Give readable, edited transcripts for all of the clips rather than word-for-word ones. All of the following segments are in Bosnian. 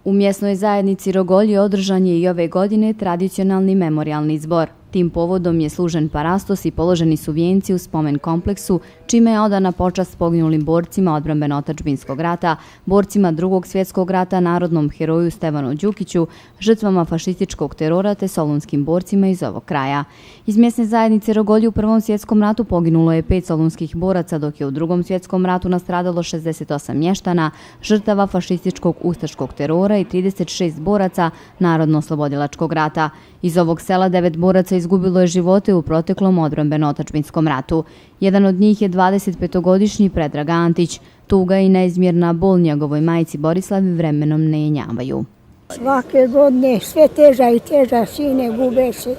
U mjesnoj zajednici Rogolje održan je i ove godine tradicionalni memorijalni zbor. Tim povodom je služen parastos i položeni su vijenci u spomen kompleksu, čime je odana počast poginulim borcima odbrambeno-otadžbinskog rata, borcima Drugog svjetskog rata, narodnom heroju Stevanu Đukiću, žrtvama fašističkog terora te solunskim borcima iz ovog kraja. Iz mjesne zajednice Rogolje u Prvom svjetskom ratu poginulo je 5 solunskih boraca, dok je u Drugom svjetskom ratu nastradalo 68 mještana, žrtava fašističkog ustaškog terora i 36 boraca narodno-oslobodilačkog rata. Iz ovog sela 9 boraca izgubilo je živote u proteklom odbrambeno-otadžbinskom ratu. Jedan od njih je 25-godišnji Predrag Antić. Tuga i neizmjerna bol njegovoj majci Borislavi vremenom ne jenjavaju. Svake godine sve teža i teža, sine, gube se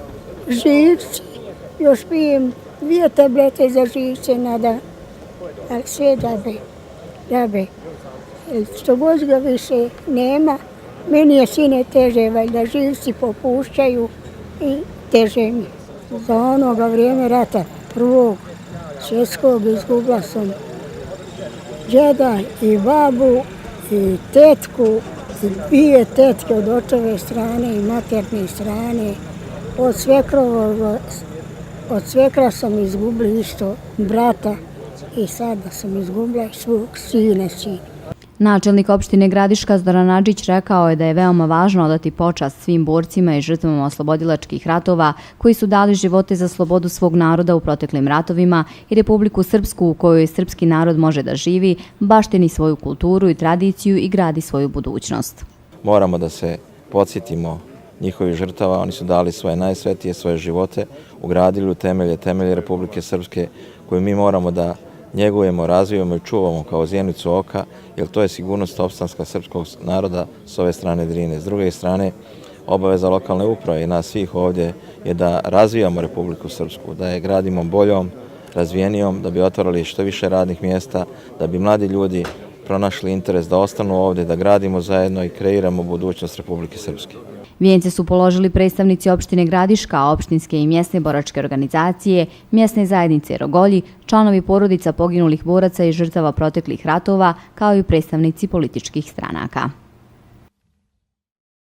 živci. Još pijem 2 tablete za živce, ali sve džabe. Što god ga više nema, meni je, sine, teže, valjda živci popušćaju i teže mi. Za onoga vrijeme rata, Prvog svjetskog, izgubila sam džeda i babu i tetku, i 2 tetke od očeve strane i materne strane. Od svekra sam izgubila isto brata i sada sam izgubila svog sina. Načelnik opštine Gradiška Zoran Adžić rekao je da je veoma važno odati počast svim borcima i žrtvama oslobodilačkih ratova koji su dali živote za slobodu svog naroda u proteklim ratovima i Republiku Srpsku u kojoj srpski narod može da živi, baštini svoju kulturu i tradiciju i gradi svoju budućnost. Moramo da se podsjetimo njihovih žrtava, oni su dali svoje najsvetije, svoje živote, ugradili u temelje Republike Srpske koju mi moramo da njegujemo, razvijamo i čuvamo kao zjenicu oka, jer to je sigurnost opstanska srpskog naroda s ove strane Drine. S druge strane, obaveza lokalne uprave i nas svih ovdje je da razvijamo Republiku Srpsku, da je gradimo boljom, razvijenijom, da bi otvorili što više radnih mjesta, da bi mladi ljudi pronašli interes da ostanu ovdje, da gradimo zajedno i kreiramo budućnost Republike Srpske. Vijence su položili predstavnici opštine Gradiška, opštinske i mjesne boračke organizacije, mjesne zajednice Rogolji, članovi porodica poginulih boraca i žrtava proteklih ratova, kao i predstavnici političkih stranaka.